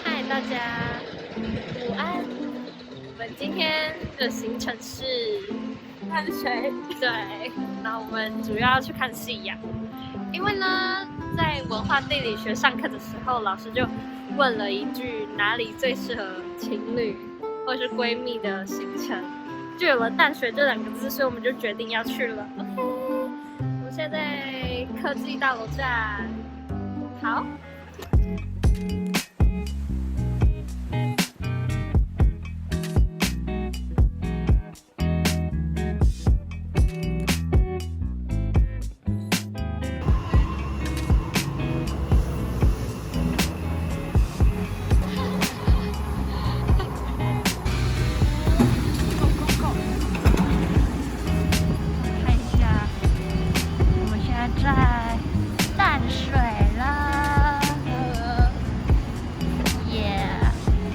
嗨，大家午安。我们今天的行程是看谁？对，那我们主要去看夕阳。因为呢，在文化地理学上课的时候，老师就问了一句哪里最适合情侣或是闺蜜的行程，就有了淡水这2个字，所以我们就决定要去了。OK， 我们现在在科技大楼站。好。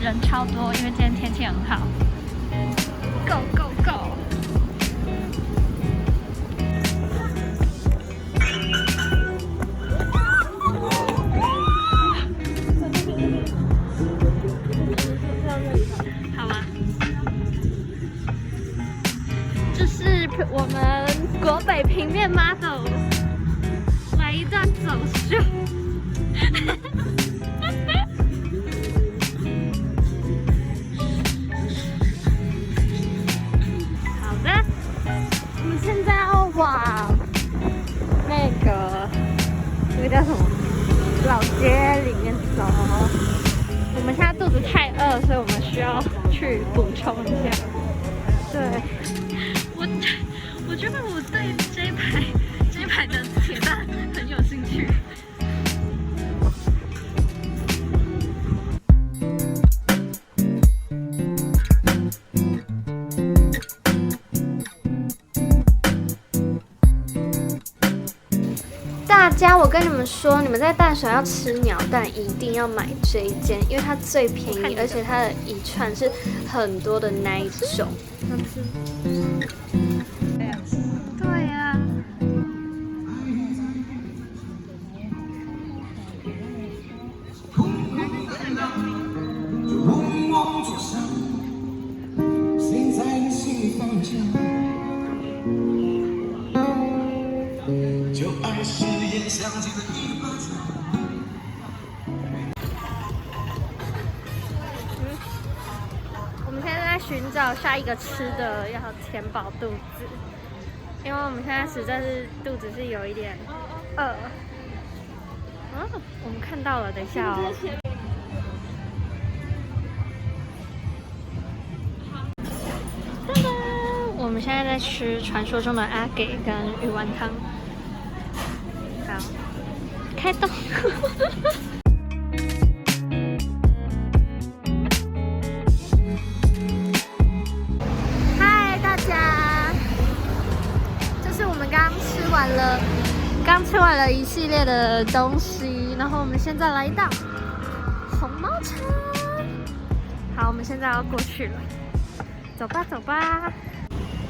人超多，因为今天天气很好。Go go go！ 好吗？这是我们国北平面 model 来一段走秀。现在要往那个叫什么老街里面走。我们现在肚子太饿，所以我们需要去补充一下。对，我觉得我对这一排的铁蛋很有兴趣。大家，我跟你们说，你们在淡水要吃鸟蛋，一定要买这一间，因为它最便宜，而且它的一串是很多的那一种。对呀。我们现在在寻找下一个吃的，要填饱肚子，因为我们现在实在是肚子是有一点饿。我们看到了，等一下哦。噔噔，我们现在在吃传说中的阿给跟鱼丸汤。好，开动。嗨，大家，这是我们刚吃完了一系列的东西，然后我们现在来到红毛城。好，我们现在要过去了，走吧走吧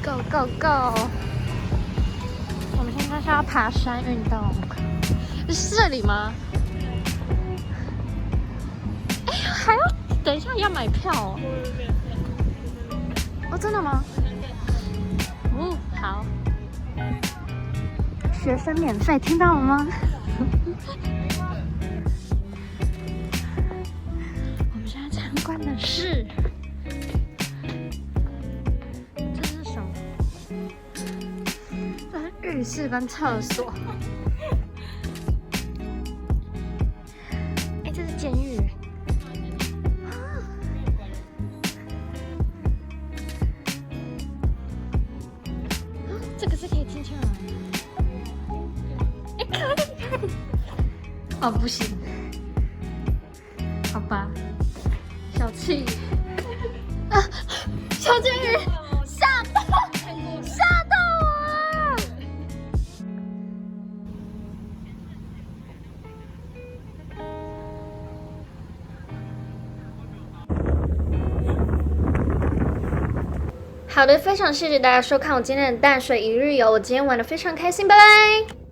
，Go Go Go！ 我们现在是要爬山运动，是这里吗？哎，还要等一下要买票哦。哦，真的吗？哦，好。学生免费，听到了吗？我们现在参观的是，这是什么？这是浴室跟厕所。哎，这是监狱。这个是可以进去吗？哦，不行，好吧，小气啊，小金鱼吓到我了。好的，非常谢谢大家收看我今天的淡水一日游，我今天玩的非常开心，拜拜。